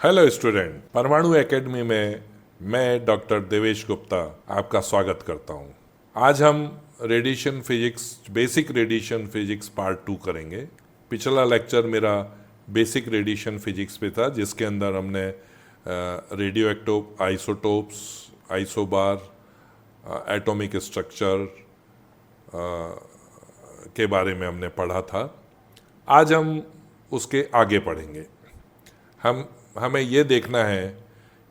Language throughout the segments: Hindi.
हेलो स्टूडेंट, परमाणु एकेडमी में मैं डॉक्टर देवेश गुप्ता आपका स्वागत करता हूं। आज हम radiation physics, basic radiation physics part 2 करेंगे। पिछला लेक्चर मेरा बेसिक रेडिएशन फिजिक्स पे था, जिसके अंदर हमने radio active isotopes, isobar, atomic structure के बारे में हमने पढ़ा था। आज हम उसके आगे पढ़ेंगे। हमें ये देखना है,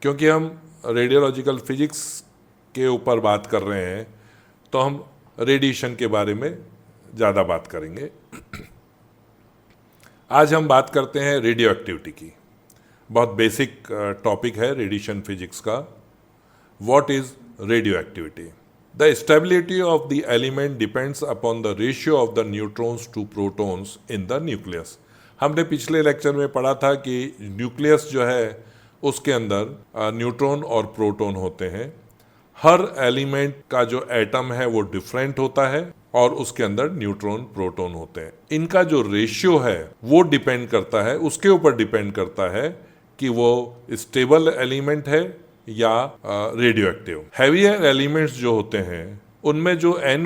क्योंकि हम रेडियोलॉजिकल फिजिक्स के ऊपर बात कर रहे हैं, तो हम रेडिएशन के बारे में ज़्यादा बात करेंगे। आज हम बात करते हैं रेडियो एक्टिविटी की। बहुत बेसिक टॉपिक है रेडिएशन फिजिक्स का। What is radioactivity? The stability of the element depends upon the ratio of the neutrons to protons in the nucleus. हमने पिछले लेक्चर में पढ़ा था कि न्यूक्लियस जो है उसके अंदर न्यूट्रॉन और प्रोटॉन होते हैं। हर एलिमेंट का जो एटम है वो डिफरेंट होता है और उसके अंदर न्यूट्रॉन प्रोटॉन होते हैं। इनका जो रेशियो है वो डिपेंड करता है, उसके ऊपर डिपेंड करता है कि वो स्टेबल एलिमेंट है या रेडियो एक्टिव। हैवियर एलिमेंट्स जो होते हैं उनमें जो एन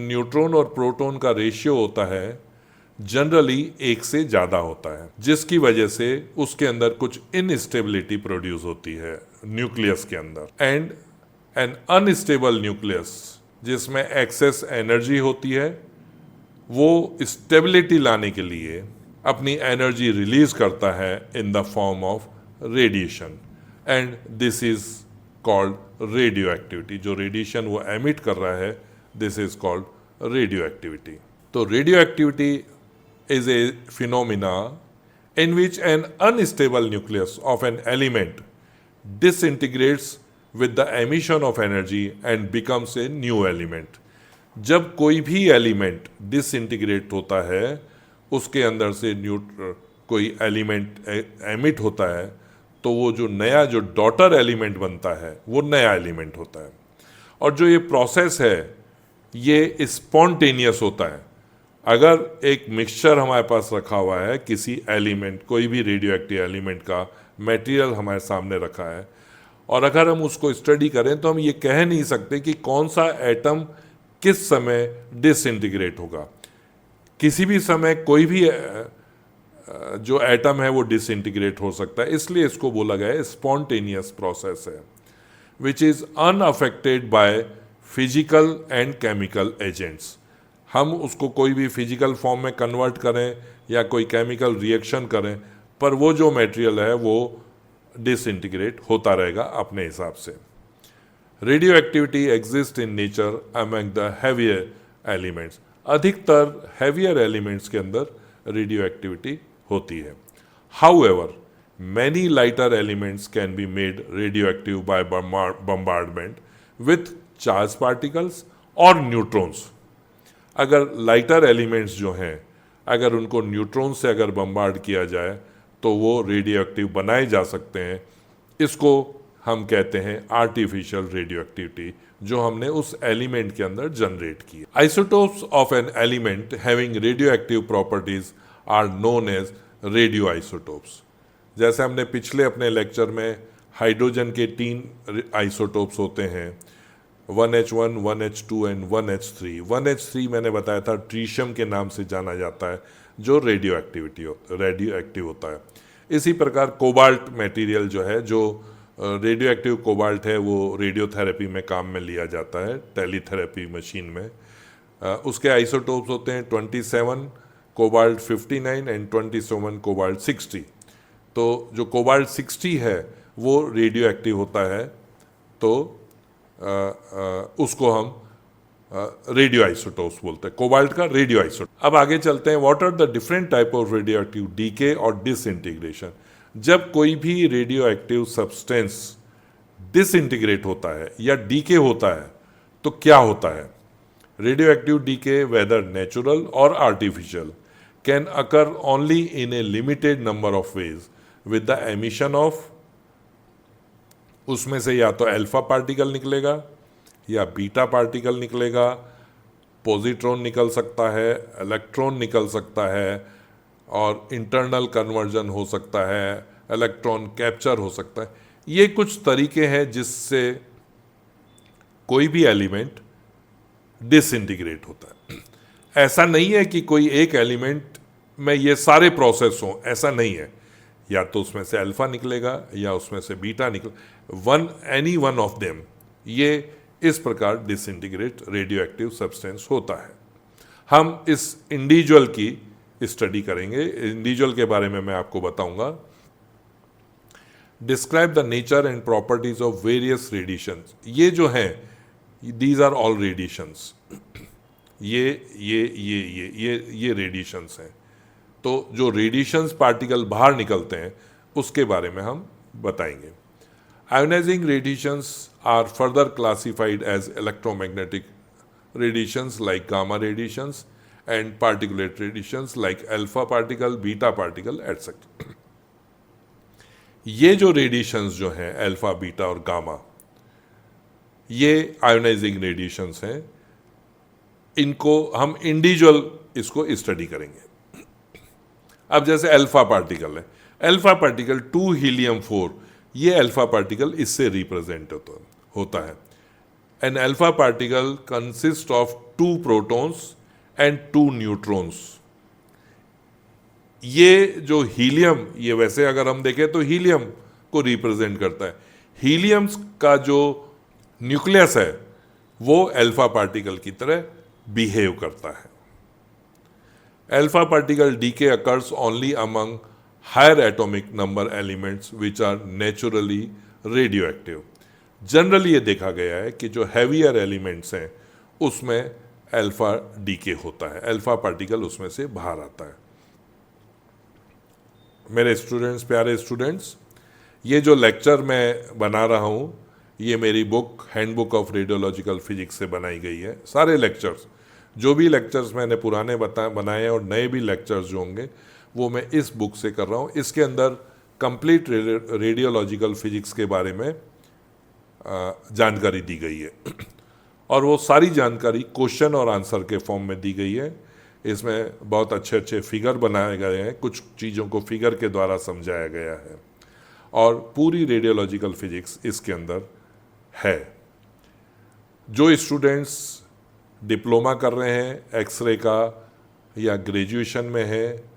न्यूट्रॉन और प्रोटॉन का रेशियो होता है जनरली 1 से ज़्यादा होता है, जिसकी वजह से उसके अंदर कुछ इनस्टेबिलिटी प्रोड्यूस होती है न्यूक्लियस के अंदर। एंड एन अनस्टेबल न्यूक्लियस जिसमें एक्सेस एनर्जी होती है, वो स्टेबिलिटी लाने के लिए अपनी एनर्जी रिलीज करता है in the form of radiation, and this is called radioactivity. जो रेडिएशन वो एमिट कर रहा है, this is called radioactivity. तो radioactivity is a phenomena in which an unstable nucleus of an element disintegrates with the emission of energy and becomes a new element। जब कोई भी एलिमेंट डिसइंटीग्रेट होता है, उसके अंदर से कोई एलिमेंट एमिट होता है, तो वो जो नया जो डॉटर एलिमेंट बनता है वो नया एलिमेंट होता है। और जो ये प्रोसेस है ये स्पॉन्टेनियस होता है। अगर एक मिक्सचर हमारे पास रखा हुआ है किसी एलिमेंट, कोई भी रेडियो एक्टिव एलिमेंट का मटेरियल हमारे सामने रखा है, और अगर हम उसको स्टडी करें तो हम ये कह नहीं सकते कि कौन सा एटम किस समय डिसइंटीग्रेट होगा। किसी भी समय कोई भी जो एटम है वो डिसइंटीग्रेट हो सकता है, इसलिए इसको बोला गया है स्पॉन्टेनियस प्रोसेस है, which is unaffected by physical and chemical agents. हम उसको कोई भी फिजिकल फॉर्म में कन्वर्ट करें या कोई केमिकल रिएक्शन करें, पर वो जो मटेरियल है वो डिसइंटीग्रेट होता रहेगा अपने हिसाब से। Radioactivity exist in nature among the heavier elements. अधिकतर हैवियर एलिमेंट्स के अंदर रेडियो एक्टिविटी होती है। However many lighter elements can be made radioactive by bombardment with charge particles और न्यूट्रॉन्स। अगर लाइटर एलिमेंट्स जो हैं, अगर उनको न्यूट्रॉन से अगर बम्बार्ड किया जाए तो वो रेडियो एक्टिव बनाए जा सकते हैं। इसको हम कहते हैं आर्टिफिशियल रेडियो एक्टिविटी, जो हमने उस एलिमेंट के अंदर जनरेट की। Isotopes of an element having radioactive properties are known as radioisotopes. जैसे हमने पिछले अपने लेक्चर में हाइड्रोजन के 3 आइसोटोप्स होते हैं, 1H1, 1H2 and 1H3। 1H3 मैंने बताया था ट्रीशियम के नाम से जाना जाता है, जो रेडियो एक्टिव होता है। इसी प्रकार कोबाल्ट मटेरियल जो है, जो रेडियो एक्टिव कोबाल्ट है, वो रेडियोथेरेपी में काम में लिया जाता है, टेलीथेरेपी मशीन में। उसके आइसोटोप्स होते हैं 27 कोबाल्ट 59 एंड 27 कोबाल्ट 60। तो जो कोबाल्ट 60 है वो रेडियो एक्टिव होता है, तो उसको हम रेडियो आइसोटोप्स बोलते हैं, कोबाल्ट का रेडियो आइसोटोप। अब आगे चलते हैं, what are the different type of radioactive decay और डिसइंटीग्रेशन। जब कोई भी रेडियो एक्टिव सब्सटेंस डिसइंटीग्रेट होता है या डीके होता है तो क्या होता है? Radioactive decay, whether natural और artificial, can occur only in a limited number of ways with the emission of, उसमें से या तो अल्फा पार्टिकल निकलेगा या बीटा पार्टिकल निकलेगा, पॉजिट्रॉन निकल सकता है, इलेक्ट्रॉन निकल सकता है, और इंटरनल कन्वर्जन हो सकता है, इलेक्ट्रॉन कैप्चर हो सकता है। ये कुछ तरीके हैं जिससे कोई भी एलिमेंट डिसइंटीग्रेट होता है। ऐसा नहीं है कि कोई एक एलिमेंट में ये सारे प्रोसेस हों, ऐसा नहीं है। या तो उसमें से अल्फा निकलेगा या उसमें से beta any one of them, ये इस प्रकार डिसइंटीग्रेट रेडियो एक्टिव सब्सटेंस होता है। हम इस इंडिविजुअल की स्टडी करेंगे। इंडिविजुअल के बारे में मैं आपको बताऊंगा। Describe the nature and properties of various radiations. ये जो हैं, दीज आर ऑल रेडिएशंस। ये रेडिएशंस हैं। तो जो रेडिएशंस पार्टिकल बाहर निकलते हैं उसके बारे में हम बताएंगे। Ionising radiations are further classified as electromagnetic radiations like gamma radiations and particulate radiations like alpha particle, beta particle, etc. ये जो रेडिएशंस जो हैं अल्फा, बीटा और गामा, ये आयोनाइजिंग रेडिएशंस हैं। इनको हम इंडिविजुअल इसको स्टडी करेंगे। अब जैसे अल्फा पार्टिकल है, अल्फा पार्टिकल 2 हीलियम 4, ये अल्फा पार्टिकल इससे रिप्रेजेंट होता है। An alpha particle consists of 2 protons and 2 neutrons. ये जो हीलियम, ये वैसे अगर हम देखें तो हीलियम को रिप्रेजेंट करता है। हीलियम का जो न्यूक्लियस है वो अल्फा पार्टिकल की तरह बिहेव करता है। Alpha particle decay occurs only among higher atomic number elements which are naturally radioactive. Generally ये देखा गया है कि जो हैवियर एलिमेंट्स हैं उसमें अल्फा डीके होता है, अल्फा पार्टिकल उसमें से बाहर आता है। मेरे स्टूडेंट्स, प्यारे स्टूडेंट्स, ये जो लेक्चर मैं बना रहा हूँ ये मेरी book handbook of radiological physics से बनाई गई है। सारे लेक्चर्स, जो भी लेक्चर्स मैंने पुराने बनाए और नए भी लेक्चर्स जो होंगे वो मैं इस बुक से कर रहा हूँ। इसके अंदर कंप्लीट रेडियोलॉजिकल फिजिक्स के बारे में जानकारी दी गई है और वो सारी जानकारी क्वेश्चन और आंसर के फॉर्म में दी गई है। इसमें बहुत अच्छे अच्छे फिगर बनाए गए हैं, कुछ चीज़ों को फिगर के द्वारा समझाया गया है और पूरी रेडियोलॉजिकल फिजिक्स इसके अंदर है। जो स्टूडेंट्स डिप्लोमा कर रहे हैं एक्सरे का या ग्रेजुएशन में है,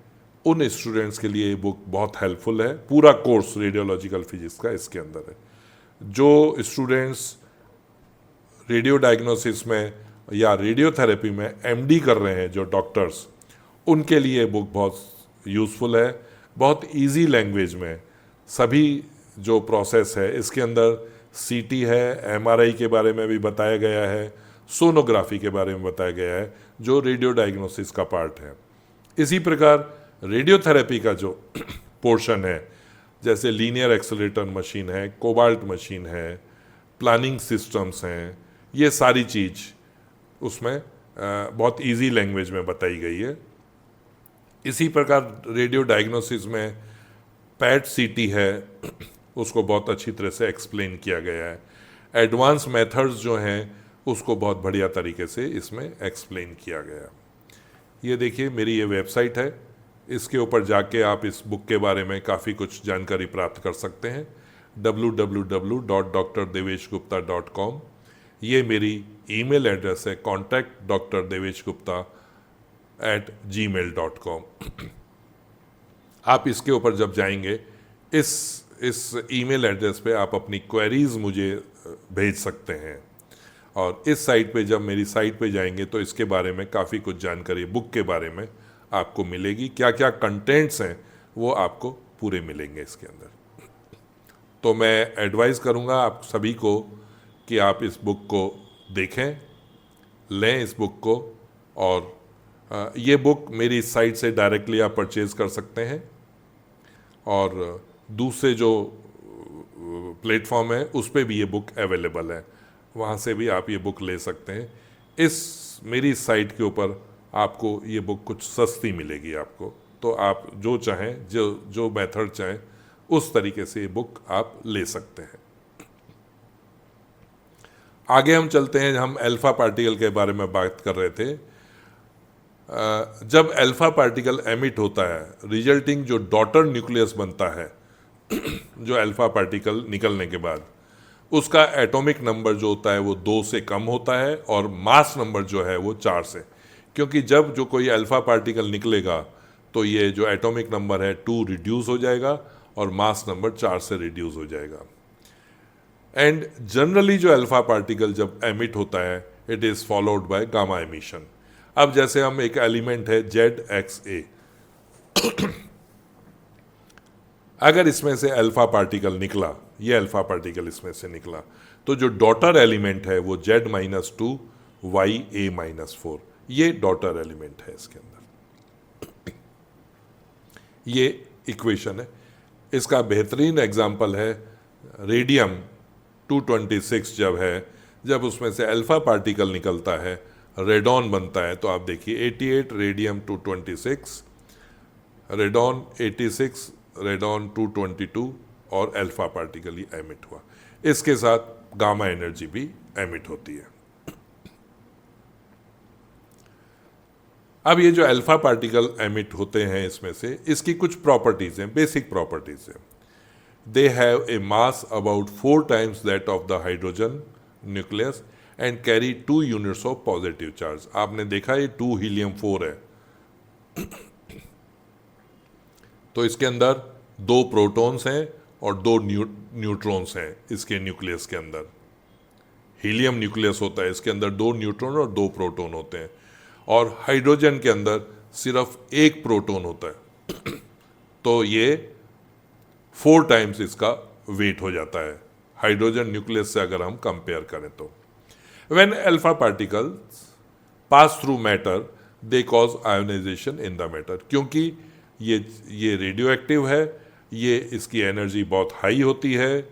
उन स्टूडेंट्स के लिए ये बुक बहुत हेल्पफुल है। पूरा कोर्स रेडियोलॉजिकल फिजिक्स का इसके अंदर है। जो स्टूडेंट्स रेडियो डायग्नोसिस में या रेडियोथेरेपी में एमडी कर रहे हैं, जो डॉक्टर्स, उनके लिए बुक बहुत यूज़फुल है। बहुत इजी लैंग्वेज में सभी जो प्रोसेस है, इसके अंदर सीटी है, एमआरआई के बारे में भी बताया गया है, सोनोग्राफी के बारे में बताया गया है जो रेडियो डायग्नोसिस का पार्ट है। इसी प्रकार रेडियोथेरेपी का जो पोर्शन है, जैसे लीनियर एक्सेलरेटर मशीन है, कोबाल्ट मशीन है, प्लानिंग सिस्टम्स हैं, ये सारी चीज़ उसमें बहुत इजी लैंग्वेज में बताई गई है। इसी प्रकार रेडियो डायग्नोसिस में पैट सीटी है, उसको बहुत अच्छी तरह से एक्सप्लेन किया गया है। एडवांस मेथड्स जो हैं उसको बहुत बढ़िया तरीके से इसमें एक्सप्लेन किया गया। ये देखिए मेरी ये वेबसाइट है, इसके ऊपर जाके आप इस बुक के बारे में काफ़ी कुछ जानकारी प्राप्त कर सकते हैं। www.drdeveshgupta.com, ये मेरी ईमेल एड्रेस है contact.deveshgupta@gmail.com। आप इसके ऊपर जब जाएंगे इस ईमेल एड्रेस पे आप अपनी क्वेरीज मुझे भेज सकते हैं और इस साइट पे जब मेरी साइट पे जाएंगे तो इसके बारे में काफ़ी कुछ जानकारी बुक के बारे में आपको मिलेगी। क्या क्या कंटेंट्स हैं वो आपको पूरे मिलेंगे इसके अंदर। तो मैं एडवाइस करूँगा आप सभी को कि आप इस बुक को देखें, लें इस बुक को, और ये बुक मेरी साइट से डायरेक्टली आप परचेज़ कर सकते हैं और दूसरे जो प्लेटफॉर्म है उस पर भी ये बुक अवेलेबल है, वहाँ से भी आप ये बुक ले सकते हैं। इस मेरी साइट के ऊपर आपको ये बुक कुछ सस्ती मिलेगी आपको, तो आप जो चाहें, जो मेथड चाहें उस तरीके से ये बुक आप ले सकते हैं। आगे हम चलते हैं। हम अल्फा पार्टिकल के बारे में बात कर रहे थे। जब अल्फा पार्टिकल एमिट होता है, रिजल्टिंग जो डॉटर न्यूक्लियस बनता है जो अल्फा पार्टिकल निकलने के बाद उसका एटॉमिक नंबर जो होता है वो 2 से कम होता है और मास नंबर जो है वो 4 से, क्योंकि जब जो कोई अल्फा पार्टिकल निकलेगा तो ये जो एटॉमिक नंबर है 2 रिड्यूस हो जाएगा और मास नंबर 4 से रिड्यूस हो जाएगा। एंड जनरली जो अल्फा पार्टिकल जब एमिट होता है it is followed by gamma emission. अब जैसे हम एक एलिमेंट है ZXA, अगर इसमें से अल्फा पार्टिकल निकला, ये अल्फा पार्टिकल इसमें से निकला, तो जो डॉटर एलिमेंट है वो Z-2 YA-4, ये डॉटर एलिमेंट है इसके अंदर। ये इक्वेशन है। इसका बेहतरीन एग्जाम्पल है रेडियम 226 जब उसमें से अल्फा पार्टिकल निकलता है, रेडॉन बनता है, तो आप देखिए 88 रेडियम 226, रेडॉन 86, रेडॉन 222 और अल्फा पार्टिकल ही एमिट हुआ। इसके साथ गामा एनर्जी भी एमिट होती है। अब ये जो अल्फा पार्टिकल एमिट होते हैं इसमें से इसकी कुछ प्रॉपर्टीज हैं, बेसिक प्रॉपर्टीज हैं। They have A mass about 4 times that of the hydrogen nucleus and carry 2 units of positive charge. आपने देखा ये 2 हीलियम-4 है, तो इसके अंदर 2 प्रोटॉन्स हैं और 2 न्यूट्रॉन्स हैं इसके न्यूक्लियस के अंदर। हीलियम न्यूक्लियस होता है, इसके अंदर 2 न्यूट्रॉन और 2 प्रोटॉन होते हैं, और हाइड्रोजन के अंदर सिर्फ 1 प्रोटॉन होता है। तो ये 4 times इसका वेट हो जाता है हाइड्रोजन न्यूक्लियस से अगर हम कंपेयर करें तो। When alpha particles pass through matter they cause ionisation in the matter, क्योंकि ये रेडियो एक्टिव है, ये इसकी एनर्जी बहुत हाई होती है,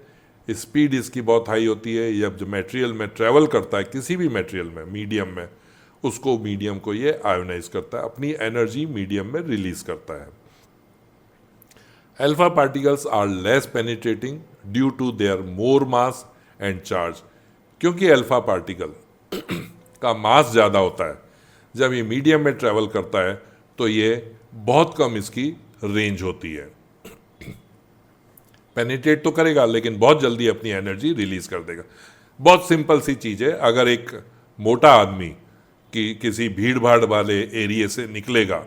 स्पीड इसकी बहुत हाई होती है। जब मटेरियल में ट्रैवल करता है, किसी भी मटेरियल में, मीडियम में, उसको मीडियम को ये आयोनाइज करता है, अपनी एनर्जी मीडियम में रिलीज करता है। Alpha particles are less penetrating due to their more mass and charge, क्योंकि अल्फा पार्टिकल का मास ज़्यादा होता है, जब ये मीडियम में ट्रैवल करता है तो ये बहुत कम इसकी रेंज होती है। पेनिट्रेट तो करेगा लेकिन बहुत जल्दी अपनी एनर्जी रिलीज कर देगा। बहुत सिंपल सी चीज़ है, अगर एक मोटा आदमी कि किसी भीड़ भाड़ वाले एरिया से निकलेगा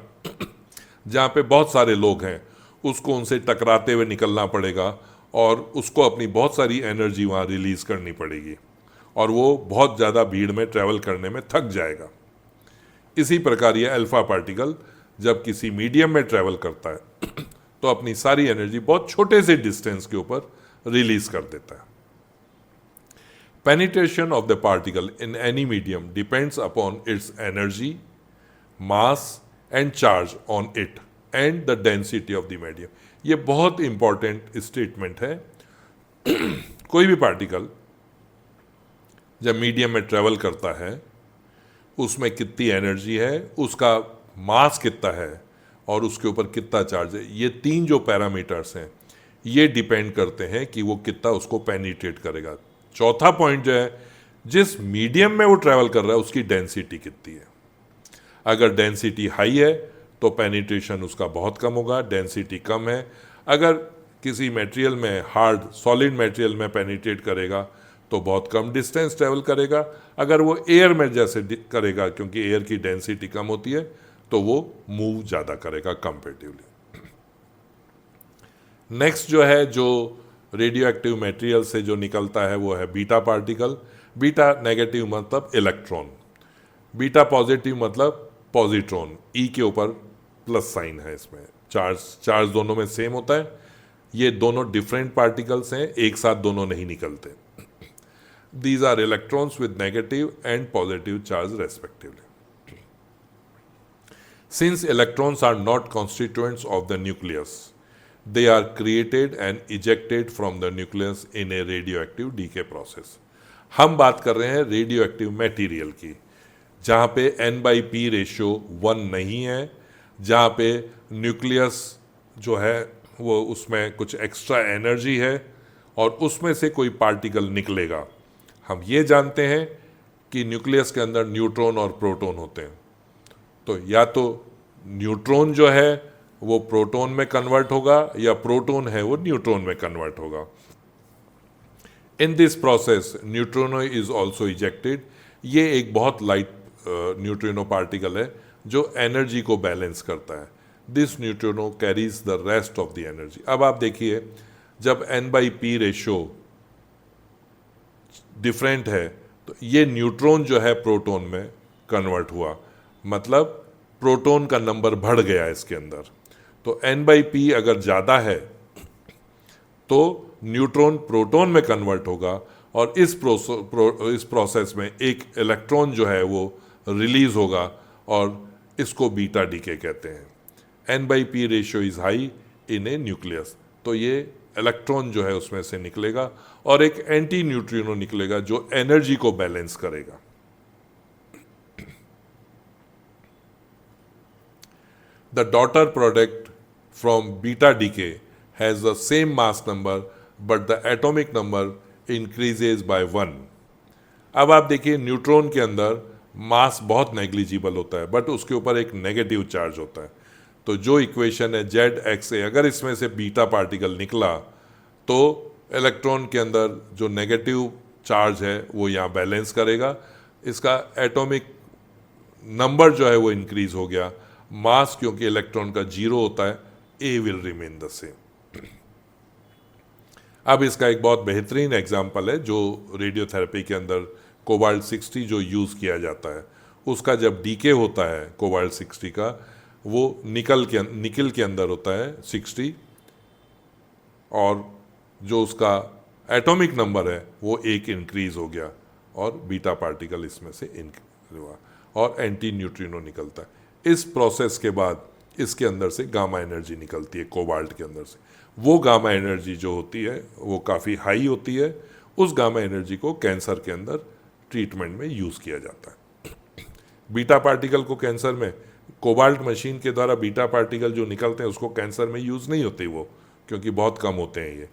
जहाँ पे बहुत सारे लोग हैं, उसको उनसे टकराते हुए निकलना पड़ेगा और उसको अपनी बहुत सारी एनर्जी वहाँ रिलीज करनी पड़ेगी और वो बहुत ज़्यादा भीड़ में ट्रैवल करने में थक जाएगा। इसी प्रकार ये अल्फा पार्टिकल जब किसी मीडियम में ट्रैवल करता है तो अपनी सारी एनर्जी बहुत छोटे से डिस्टेंस के ऊपर रिलीज कर देता है। Penetration of the particle in any medium depends upon its energy, mass and charge on it and the density of the medium. ये बहुत इंपॉर्टेंट स्टेटमेंट है। कोई भी पार्टिकल जब मीडियम में ट्रैवल करता है, उसमें कितनी एनर्जी है, उसका मास कितना है और उसके ऊपर कितना चार्ज है, ये 3 जो पैरामीटर्स हैं ये डिपेंड करते हैं कि वो कितना उसको पेनिट्रेट करेगा। चौथा पॉइंट जो है, जिस मीडियम में वो ट्रैवल कर रहा है उसकी डेंसिटी कितनी है। अगर डेंसिटी हाई है तो पेनिट्रेशन उसका बहुत कम होगा, डेंसिटी कम है। अगर किसी मटेरियल में, हार्ड सॉलिड मटेरियल में पेनिट्रेट करेगा तो बहुत कम डिस्टेंस ट्रैवल करेगा। अगर वो एयर में जैसे करेगा, क्योंकि एयर की डेंसिटी कम होती है, तो वो मूव ज़्यादा करेगा कंपेरेटिवली। नेक्स्ट जो है, जो रेडियो एक्टिव मटेरियल से जो निकलता है वो है बीटा पार्टिकल। बीटा नेगेटिव मतलब इलेक्ट्रॉन, बीटा पॉजिटिव मतलब पॉजिट्रॉन। ई के ऊपर प्लस साइन है, इसमें चार्ज दोनों में सेम होता है। ये दोनों डिफरेंट पार्टिकल्स हैं, एक साथ दोनों नहीं निकलते। These are electrons with negative and positive charge respectively. Since electrons are not constituents of the nucleus, they are created and ejected from the nucleus in a radioactive decay process. हम बात कर रहे हैं रेडियोएक्टिव मटेरियल की, जहाँ पे N/P रेशियो 1 नहीं है, जहाँ पे न्यूक्लियस जो है वो उसमें कुछ एक्स्ट्रा एनर्जी है और उसमें से कोई पार्टिकल निकलेगा। हम ये जानते हैं कि न्यूक्लियस के अंदर न्यूट्रॉन और प्रोटॉन होते हैं, तो या तो न्यूट्रॉन जो है वो प्रोटॉन में कन्वर्ट होगा या प्रोटॉन है वो न्यूट्रॉन में कन्वर्ट होगा। In this process neutrino is also ejected. ये एक बहुत लाइट न्यूट्रिनो पार्टिकल है जो एनर्जी को बैलेंस करता है। This neutrino carries the rest of the energy. अब आप देखिए, जब n/p रेशियो डिफरेंट है तो ये न्यूट्रॉन जो है प्रोटॉन में कन्वर्ट हुआ, मतलब प्रोटॉन का नंबर बढ़ गया इसके अंदर। तो n/p अगर ज़्यादा है तो न्यूट्रॉन प्रोटॉन में कन्वर्ट होगा और इस प्रोसेस में एक इलेक्ट्रॉन जो है वो रिलीज होगा और इसको बीटा डीके कहते हैं। n/p ratio is high in A nucleus. तो ये इलेक्ट्रॉन जो है उसमें से निकलेगा और एक एंटी न्यूट्रिनो निकलेगा जो एनर्जी को बैलेंस करेगा। The daughter product from beta decay has the same mass number but the atomic number increases by 1। अब आप देखिए, न्यूट्रॉन के अंदर मास बहुत नेग्लिजिबल होता है बट उसके ऊपर एक नेगेटिव चार्ज होता है। तो जो इक्वेशन है ZXA, अगर इसमें से बीटा पार्टिकल निकला तो इलेक्ट्रॉन के अंदर जो नेगेटिव चार्ज है वो यहाँ बैलेंस करेगा, इसका एटॉमिक नंबर जो है वो इंक्रीज हो गया। मास क्योंकि इलेक्ट्रॉन का 0 होता है, A will remain the same. अब इसका एक बहुत बेहतरीन एग्जाम्पल है जो रेडियोथेरेपी के अंदर कोबाल्ट 60 जो यूज़ किया जाता है, उसका जब डीके होता है कोबाल्ट 60 का, वो निकल के अंदर होता है 60 और जो उसका एटॉमिक नंबर है वो 1 इंक्रीज हो गया और बीटा पार्टिकल इसमें से इंक्रीज हुआ और एंटी न्यूट्रिनो निकलता है। इस प्रोसेस के बाद इसके अंदर से गामा एनर्जी निकलती है कोबाल्ट के अंदर से। वो गामा एनर्जी जो होती है वो काफ़ी हाई होती है। उस गामा एनर्जी को कैंसर के अंदर ट्रीटमेंट में यूज़ किया जाता है। बीटा पार्टिकल को कैंसर में कोबाल्ट मशीन के द्वारा बीटा पार्टिकल जो निकलते हैं उसको कैंसर में यूज़ नहीं होती वो, क्योंकि बहुत कम होते हैं ये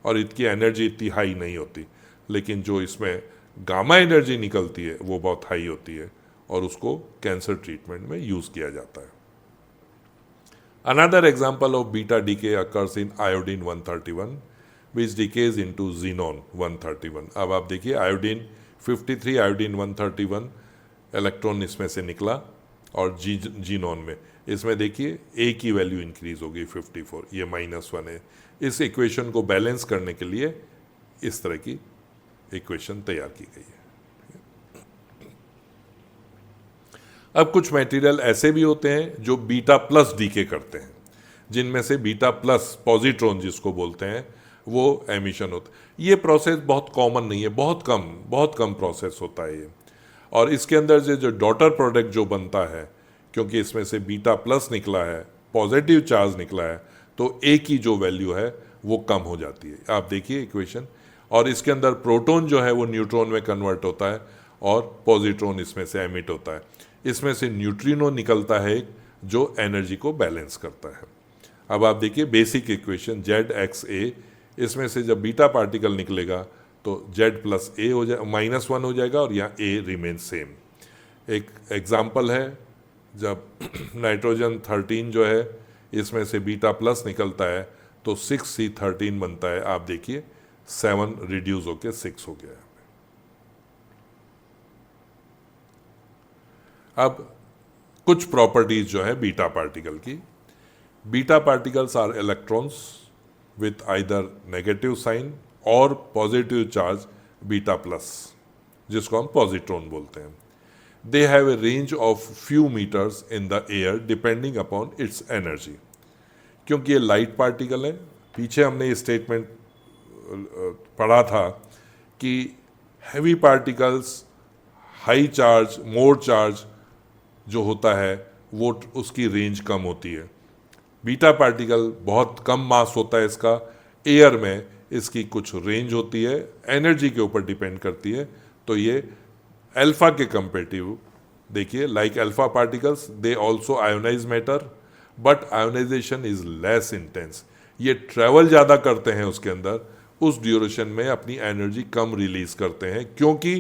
और इनकी एनर्जी इतनी हाई नहीं होती। लेकिन जो इसमें गामा एनर्जी निकलती है वो बहुत हाई होती है और उसको कैंसर ट्रीटमेंट में यूज़ किया जाता है। Another example of beta decay occurs in iodine 131, which decays into xenon 131। अब आप देखिए, आयोडीन 53 आयोडीन 131 इलेक्ट्रॉन इसमें से निकला और जीनोन में इसमें देखिए A की वैल्यू इंक्रीज हो गई 54, ये -1 है। इस इक्वेशन को बैलेंस करने के लिए इस तरह की इक्वेशन तैयार की गई है। अब कुछ मटेरियल ऐसे भी होते हैं जो बीटा प्लस डीके करते हैं, जिनमें से बीटा प्लस पॉजिट्रॉन जिसको बोलते हैं वो एमिशन होता है। ये प्रोसेस बहुत कॉमन नहीं है, बहुत कम प्रोसेस होता है ये। और इसके अंदर जो डॉटर प्रोडक्ट जो बनता है, क्योंकि इसमें से बीटा प्लस निकला है, पॉजिटिव चार्ज निकला है, तो ए की जो वैल्यू है वो कम हो जाती है। आप देखिए इक्वेशन, और इसके अंदर प्रोटॉन जो है वो न्यूट्रॉन में कन्वर्ट होता है और पॉजिट्रॉन इसमें से एमिट होता है। इसमें से न्यूट्रिनो निकलता है जो एनर्जी को बैलेंस करता है। अब आप देखिए बेसिक इक्वेशन ZXA, इसमें से जब बीटा पार्टिकल निकलेगा तो Z+A हो जाए -1 हो जाएगा और यहाँ A रिमेन सेम। एक एग्जाम्पल है, जब नाइट्रोजन 13 जो है इसमें से बीटा प्लस निकलता है तो 6C13 बनता है। आप देखिए 7 रिड्यूस होकर 6 हो गया है। अब कुछ प्रॉपर्टीज जो है बीटा पार्टिकल की। Beta particles are electrons with either negative sign or positive charge beta plus, जिसको हम पॉजिट्रॉन बोलते हैं। They have a range of few metres in the air depending upon its energy. क्योंकि ये लाइट पार्टिकल है, पीछे हमने ये स्टेटमेंट पढ़ा था कि heavy particles high charge more charge जो होता है वो उसकी रेंज कम होती है। बीटा पार्टिकल बहुत कम मास होता है इसका, एयर में इसकी कुछ रेंज होती है, एनर्जी के ऊपर डिपेंड करती है। तो ये अल्फा के कंपेरेटिव देखिए, like alpha particles they also ionise matter but ionisation is less intense. ये ट्रैवल ज़्यादा करते हैं उसके अंदर, उस ड्यूरेशन में अपनी एनर्जी कम रिलीज करते हैं क्योंकि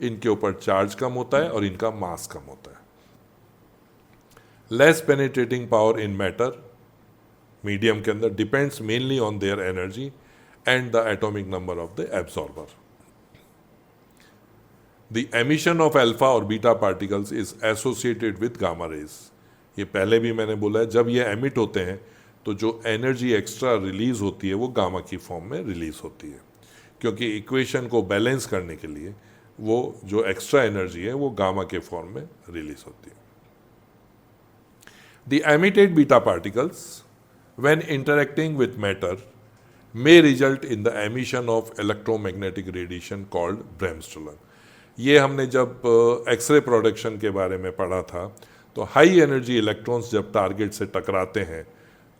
इनके ऊपर चार्ज कम होता है और इनका मास कम होता है। Less penetrating power in matter medium के अंदर depends mainly on their energy and the atomic number of the absorber. The emission of alpha और beta particles is associated with gamma rays. ये पहले भी मैंने बोला है, जब ये एमिट होते हैं तो जो एनर्जी एक्स्ट्रा रिलीज होती है वो गामा की फॉर्म में रिलीज होती है, क्योंकि इक्वेशन को बैलेंस करने के लिए वो जो एक्स्ट्रा एनर्जी है वो गामा के फॉर्म में रिलीज होती है. The emitted beta particles when interacting with matter may result in the emission of electromagnetic radiation called bremsstrahlung. ये हमने जब एक्सरे प्रोडक्शन के बारे में पढ़ा था, तो हाई एनर्जी इलेक्ट्रॉन्स जब टारगेट से टकराते हैं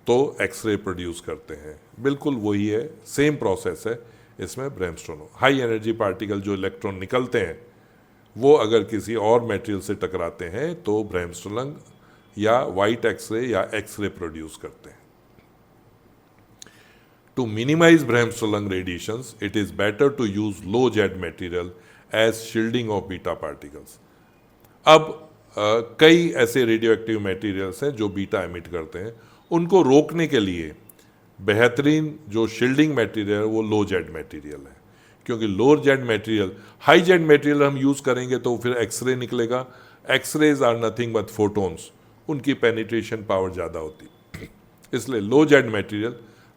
तो एक्सरे प्रोड्यूस करते हैं. बिल्कुल वही है, सेम प्रोसेस है इसमें ब्रेमस्ट्रोन. हाई एनर्जी पार्टिकल जो इलेक्ट्रॉन निकलते हैं वो अगर किसी और मटेरियल से टकराते हैं तो ब्रेमस्ट्रोन या वाइट एक्सरे या एक्सरे प्रोड्यूस करते हैं. To minimize Bremsstrahlung radiations, it is better to use low Z material as shielding of beta particles. अब कई ऐसे रेडियोएक्टिव मटेरियल्स हैं जो बीटा एमिट करते हैं, उनको रोकने के लिए बेहतरीन जो शील्डिंग मटेरियल है वो लो जेड मटेरियल है, क्योंकि low Z material, high Z material हम यूज़ करेंगे तो फिर एक्सरे निकलेगा. X rays are nothing but photons, उनकी पेनिट्रेशन पावर ज़्यादा होती, इसलिए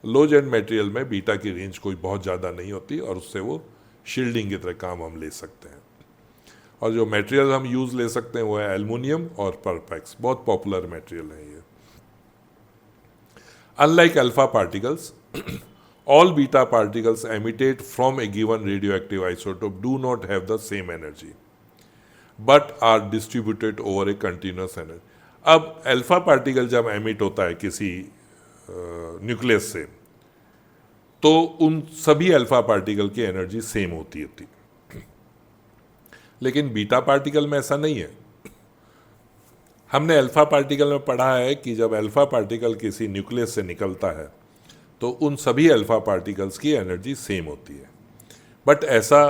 लो जेड मटेरियल में बीटा की रेंज कोई बहुत ज़्यादा नहीं होती और उससे वो शील्डिंग की तरह काम हम ले सकते हैं. और जो मटेरियल हम यूज़ ले सकते हैं वो है एल्युमिनियम और परपेक्स, बहुत पॉपुलर मटेरियल है ये. Unlike alpha particles, all beta particles emitted from a given radioactive isotope do not have the same energy but are distributed over a continuous energy. अब अल्फा पार्टिकल जब एमिट होता है किसी न्यूक्लियस से तो उन सभी अल्फा पार्टिकल की एनर्जी सेम होती है, लेकिन बीटा पार्टिकल में ऐसा नहीं है. हमने अल्फा पार्टिकल में पढ़ा है कि जब अल्फा पार्टिकल किसी न्यूक्लियस से निकलता है तो उन सभी अल्फा पार्टिकल्स की एनर्जी सेम होती है, बट ऐसा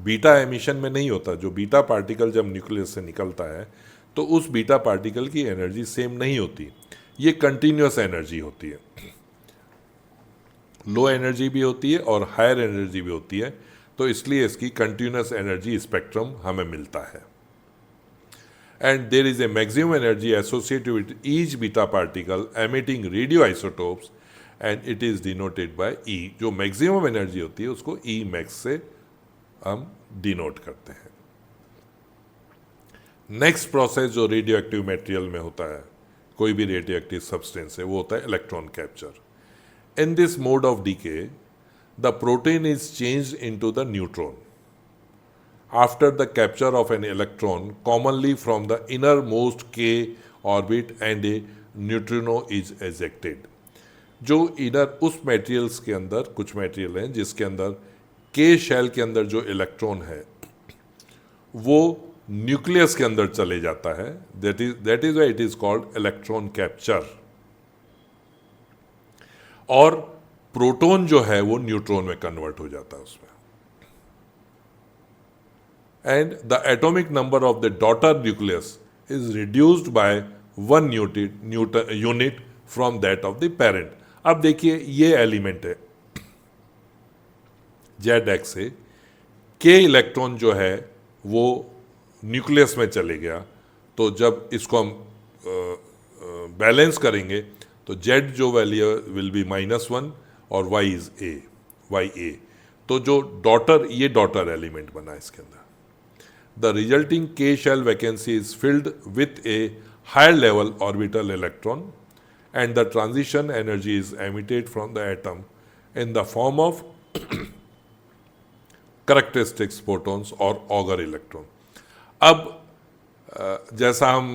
बीटा एमिशन में नहीं होता. जो बीटा पार्टिकल जब न्यूक्लियस से निकलता है तो उस बीटा पार्टिकल की एनर्जी सेम नहीं होती, ये कंटिन्यूस एनर्जी होती है. लो एनर्जी भी होती है और हायर एनर्जी भी होती है, तो इसलिए इसकी कंटिन्यूस एनर्जी स्पेक्ट्रम हमें मिलता है. And there is a maximum energy associated with each beta particle emitting radioisotopes and it is denoted by E. जो मैक्सिमम एनर्जी होती है उसको ई मैक्स से हम डिनोट करते हैं. नेक्स्ट प्रोसेस जो रेडियो एक्टिव मटेरियल में होता है, कोई भी रेडियो एक्टिव सब्सटेंस है, वो होता है electron capture. In this mode of decay, the protein is changed into the neutron after the capture of an electron, commonly from the innermost K orbit, and a neutrino is ejected. जो इनर उस मटेरियल्स के अंदर कुछ मटेरियल हैं जिसके अंदर K शेल के अंदर जो इलेक्ट्रॉन है वो न्यूक्लियस के अंदर चले जाता है. that is why it is called electron capture. और प्रोटॉन जो है वो न्यूट्रॉन में कन्वर्ट हो जाता है उसमें. And the atomic number of the daughter nucleus is reduced by 1 unit from that of the parent. अब देखिए ये एलिमेंट है जेड से, के इलेक्ट्रॉन जो है वो न्यूक्लियस में चले गया, तो जब इसको हम बैलेंस करेंगे तो Z जो वैल्यू विल बी -1 और Y इज YA. तो जो डॉटर, ये डॉटर एलिमेंट बना इसके अंदर. The resulting K shell vacancy is filled with a higher level orbital electron and the transition energy is emitted from the atom in the form of characteristics photons और ऑगर इलेक्ट्रॉन. अब जैसा हम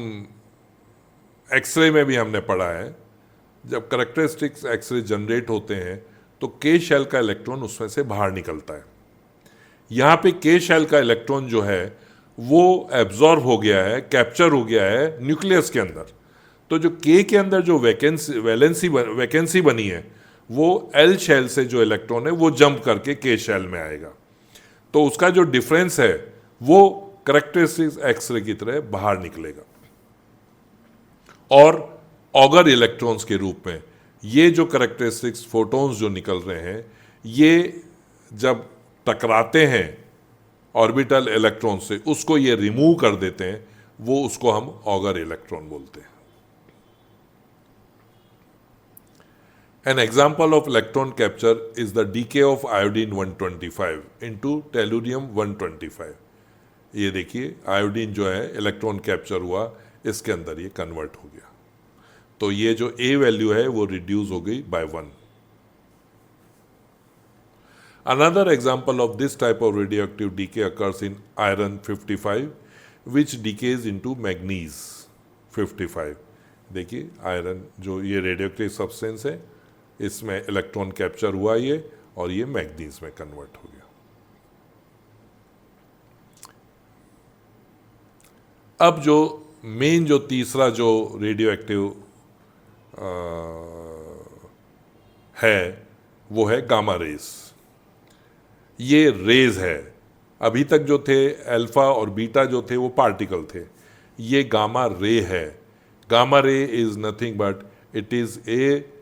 एक्सरे में भी हमने पढ़ा है, जब करेक्टरिस्टिक्स एक्सरे जनरेट होते हैं तो के शेल का इलेक्ट्रॉन उसमें से बाहर निकलता है. यहाँ पे के शेल का इलेक्ट्रॉन जो है वो एब्जॉर्ब हो गया है, कैप्चर हो गया है न्यूक्लियस के अंदर. तो जो के के अंदर जो वैकेंसी बनी है वो एल शेल से जो इलेक्ट्रॉन है वो जंप करके के शेल में आएगा, तो उसका जो डिफरेंस है वो करेक्टरिस्टिक्स एक्सरे की तरह बाहर निकलेगा और ऑगर इलेक्ट्रॉन्स के रूप में ये जो करेक्टरिस्टिक्स फोटॉन्स जो निकल रहे हैं, ये जब टकराते हैं ऑर्बिटल इलेक्ट्रॉन से, उसको ये रिमूव कर देते हैं, वो उसको हम ऑगर इलेक्ट्रॉन बोलते हैं। An example of electron capture is the decay of iodine 125 into tellurium 125। ये देखिए आयोडीन जो है इलेक्ट्रॉन कैप्चर हुआ, इसके अंदर ये कन्वर्ट हो गया, तो ये जो A वैल्यू है वो रिड्यूस हो गई bye 1। Another example of this type of radioactive decay occurs in iron 55 which decays into magnesium 55। देखिए आयरन जो ये रेडियोएक्टिव सब्सटेंस है, इसमें इलेक्ट्रॉन कैप्चर हुआ ये, और ये मैग्नीज में कन्वर्ट हो गया। अब जो मेन जो तीसरा जो रेडियो एक्टिव है वो है गामा रेज। ये रेज है, अभी तक जो थे अल्फा और बीटा जो थे वो पार्टिकल थे, ये गामा रे है। Gamma ray is nothing but it is a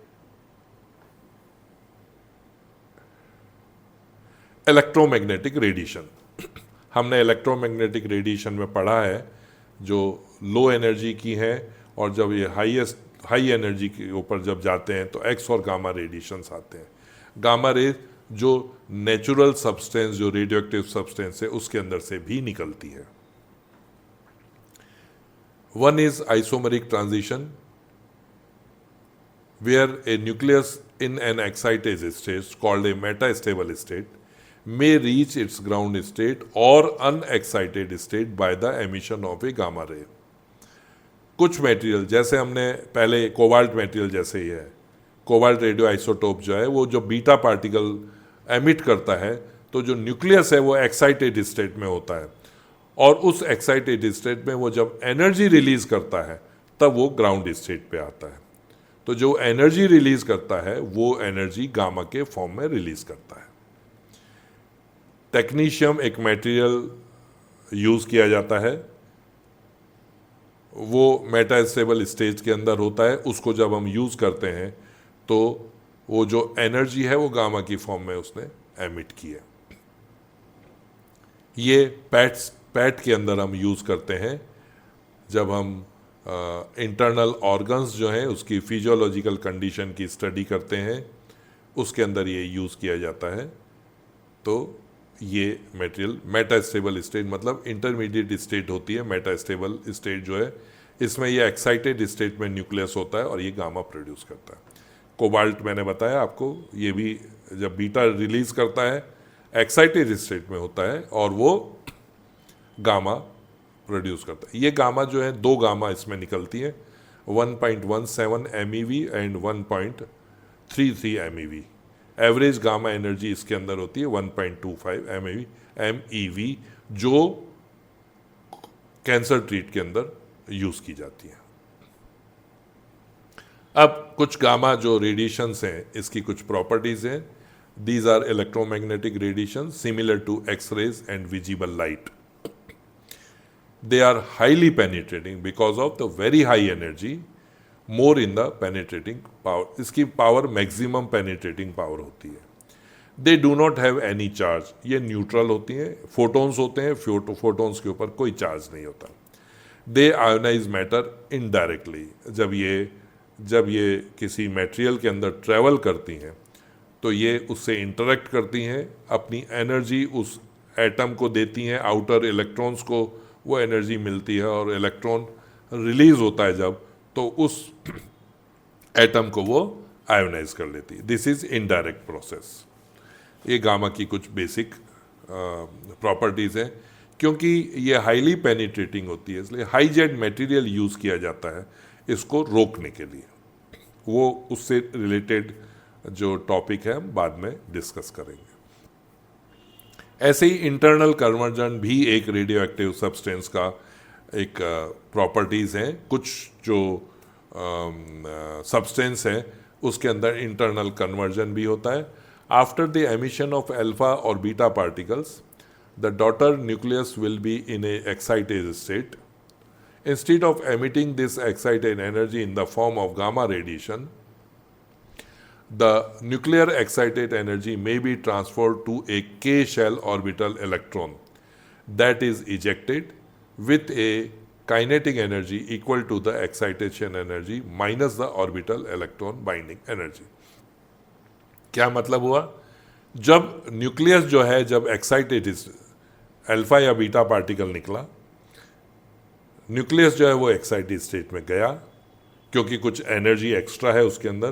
electromagnetic radiation. हमने इलेक्ट्रोमैग्नेटिक रेडिएशन में पढ़ा है जो लो एनर्जी की है, और जब ये हाई एनर्जी के ऊपर जब जाते हैं तो एक्स और गामा रेडिएशंस आते हैं। गामा रे जो नेचुरल सब्सटेंस, जो रेडियोएक्टिव सब्सटेंस है, उसके अंदर से भी निकलती है। One is isomeric transition where a nucleus in an excited state called a metastable state may reach its ground state or unexcited state by the emission of a gamma ray। कुछ मटेरियल जैसे हमने पहले कोबाल्ट मटेरियल जैसे ही है, कोबाल्ट रेडियो आइसोटोप जो है वो जो बीटा पार्टिकल एमिट करता है, तो जो न्यूक्लियस है वो एक्साइटेड स्टेट में होता है, और उस एक्साइटेड स्टेट में वो जब एनर्जी रिलीज करता है तब वो ग्राउंड स्टेट पे आता है। तो जो एनर्जी रिलीज करता है वो एनर्जी गामा के फॉर्म में रिलीज करता है। टेक्नीशियम एक मटेरियल यूज किया जाता है, वो मेटास्टेबल स्टेज के अंदर होता है, उसको जब हम यूज करते हैं तो वो जो एनर्जी है वो गामा की फॉर्म में उसने एमिट की है। ये पैट के अंदर हम यूज करते हैं जब हम इंटरनल ऑर्गन्स जो हैं उसकी फिजियोलॉजिकल कंडीशन की स्टडी करते हैं, उसके अंदर ये यूज़ किया जाता है। तो ये मटेरियल मेटास्टेबल स्टेट मतलब इंटरमीडिएट स्टेट होती है। मेटास्टेबल स्टेट जो है इसमें ये एक्साइटेड स्टेट में न्यूक्लियस होता है और ये गामा प्रोड्यूस करता है। कोबाल्ट मैंने बताया आपको, ये भी जब बीटा रिलीज करता है एक्साइटेड स्टेट में होता है और वो गामा प्रोड्यूस करता है। ये गामा जो है, दो गामा इसमें निकलती है, 1.17 MeV and 1.33 MeV। Average gamma energy इसके अंदर होती है 1.25 MeV, जो कैंसर ट्रीट के अंदर यूज की जाती है। अब कुछ गामा जो रेडिएशंस हैं इसकी कुछ प्रॉपर्टीज हैं। These are electromagnetic radiation similar to X-rays and visible light. They are highly penetrating because of the very high energy, more in the penetrating power। इसकी पावर मैक्सिमम पेनिट्रेटिंग पावर होती है। They do not have any charge, ये न्यूट्रल होती हैं। फोटॉन्स होते हैं, फोटॉन्स के ऊपर कोई चार्ज नहीं होता। They ionize matter indirectly। जब ये किसी मटेरियल के अंदर ट्रेवल करती हैं तो ये उससे इंटरेक्ट करती हैं, अपनी एनर्जी उस एटम को देती हैं, आउटर इलेक्ट्रॉन्स को वो एनर्जी मिलती है और इलेक्ट्रॉन रिलीज होता है जब, तो उस एटम को वो आयोनाइज कर लेती है। This is indirect process. ये गामा की कुछ बेसिक प्रॉपर्टीज हैं। क्योंकि ये हाईली पेनिट्रेटिंग होती है इसलिए हाई जेड मटेरियल यूज़ किया जाता है इसको रोकने के लिए। वो उससे रिलेटेड जो टॉपिक है हम बाद में डिस्कस करेंगे। ऐसे ही इंटरनल कन्वर्जन भी एक रेडियो एक्टिव सब्सटेंस का एक प्रॉपर्टीज़ हैं। कुछ जो सब्सटेंस है उसके अंदर इंटरनल कन्वर्जन भी होता है। After the emission of alpha और beta particles, the daughter nucleus will be in a excited state. Instead of emitting this excited energy in the form of gamma radiation, the nuclear excited energy may be transferred to a K shell orbital electron that is ejected with a kinetic energy equal to the excitation energy minus the orbital electron binding energy। क्या मतलब हुआ? जब न्यूक्लियस जो है, जब एक्साइटेड अल्फा या बीटा पार्टिकल निकला, न्यूक्लियस जो है वो एक्साइटेड स्टेट में गया क्योंकि कुछ एनर्जी एक्स्ट्रा है उसके अंदर,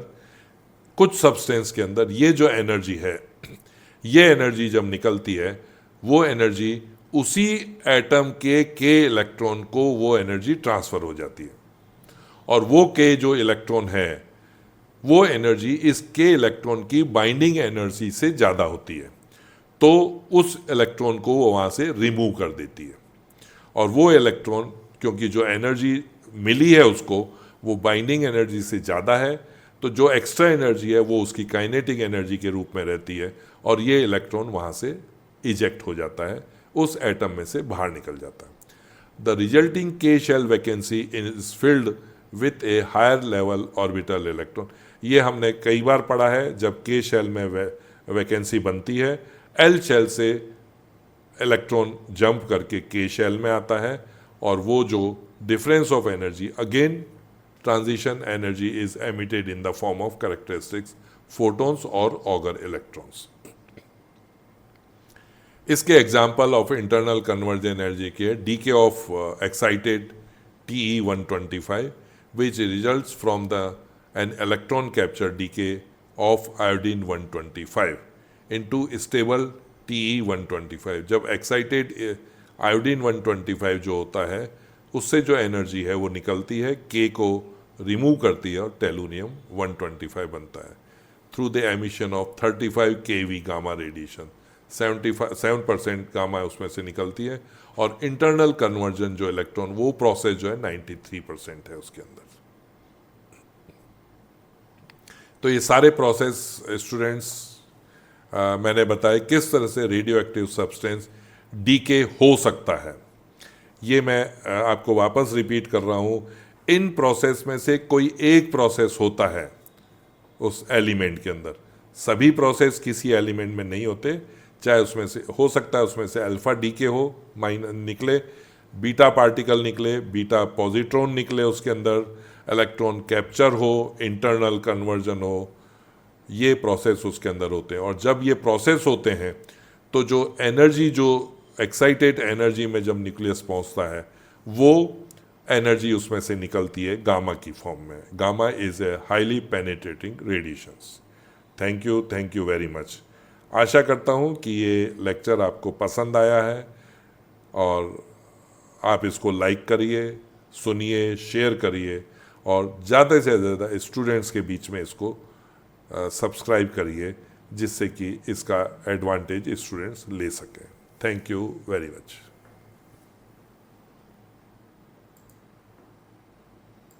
कुछ सब्सटेंस के अंदर। ये जो एनर्जी है, ये एनर्जी जब निकलती है, वो एनर्जी उसी एटम के इलेक्ट्रॉन को वो एनर्जी ट्रांसफर हो जाती है, और वो के जो इलेक्ट्रॉन है वो एनर्जी इस के इलेक्ट्रॉन की बाइंडिंग एनर्जी से ज़्यादा होती है, तो उस इलेक्ट्रॉन को वो वहाँ से रिमूव कर देती है। और वो इलेक्ट्रॉन, क्योंकि जो एनर्जी मिली है उसको, वो बाइंडिंग एनर्जी से ज़्यादा है, तो जो एक्स्ट्रा एनर्जी है वो उसकी काइनेटिक एनर्जी के रूप में रहती है, और ये इलेक्ट्रॉन वहाँ से इजेक्ट हो जाता है, उस एटम में से बाहर निकल जाता है। The resulting K shell vacancy is filled with a higher level orbital electron. ये हमने कई बार पढ़ा है, जब के शेल में वैकेंसी बनती है, एल शेल से इलेक्ट्रॉन जंप करके के शेल में आता है, और वो जो difference of energy, again transition energy is emitted in the form of characteristics photons और ऑगर इलेक्ट्रॉन्स। इसके example of internal conversion energy के decay of excited Te125 which results from an electron capture decay of iodine-125 into stable Te125। जब एक्साइटेड iodine-125 जो होता है, उससे जो एनर्जी है वो निकलती है, के को रिमूव करती है और टेलुनियम-125 बनता है through the emission of 35 keV gamma radiation. 7% gamma उसमें से निकलती है, और इंटरनल कन्वर्जन जो इलेक्ट्रॉन, वो प्रोसेस जो है 93% है उसके अंदर। तो ये सारे प्रोसेस स्टूडेंट्स मैंने बताया किस तरह से रेडियो एक्टिव सब्सटेंस डीके हो सकता है। ये मैं आपको वापस रिपीट कर रहा हूँ, इन प्रोसेस में से कोई एक प्रोसेस होता है उस एलिमेंट के अंदर, सभी प्रोसेस किसी एलिमेंट में नहीं होते। चाहे उसमें से हो सकता है, उसमें से अल्फा डीके हो, निकले बीटा पार्टिकल निकले, बीटा पॉजिट्रॉन निकले, उसके अंदर इलेक्ट्रॉन कैप्चर हो, इंटरनल कन्वर्जन हो, ये प्रोसेस उसके अंदर होते हैं। और जब ये प्रोसेस होते हैं तो जो एनर्जी, जो एक्साइटेड एनर्जी में जब न्यूक्लियस पहुंचता है, वो एनर्जी उसमें से निकलती है गामा की फॉर्म में। Gamma is a highly penetrating radiations. Thank you very much. आशा करता हूँ कि ये लेक्चर आपको पसंद आया है, और आप इसको लाइक करिए, सुनिए, शेयर करिए, और ज़्यादा से ज़्यादा स्टूडेंट्स के बीच में इसको सब्सक्राइब करिए, जिससे कि इसका एडवांटेज स्टूडेंट्स ले सकें। Thank you very much.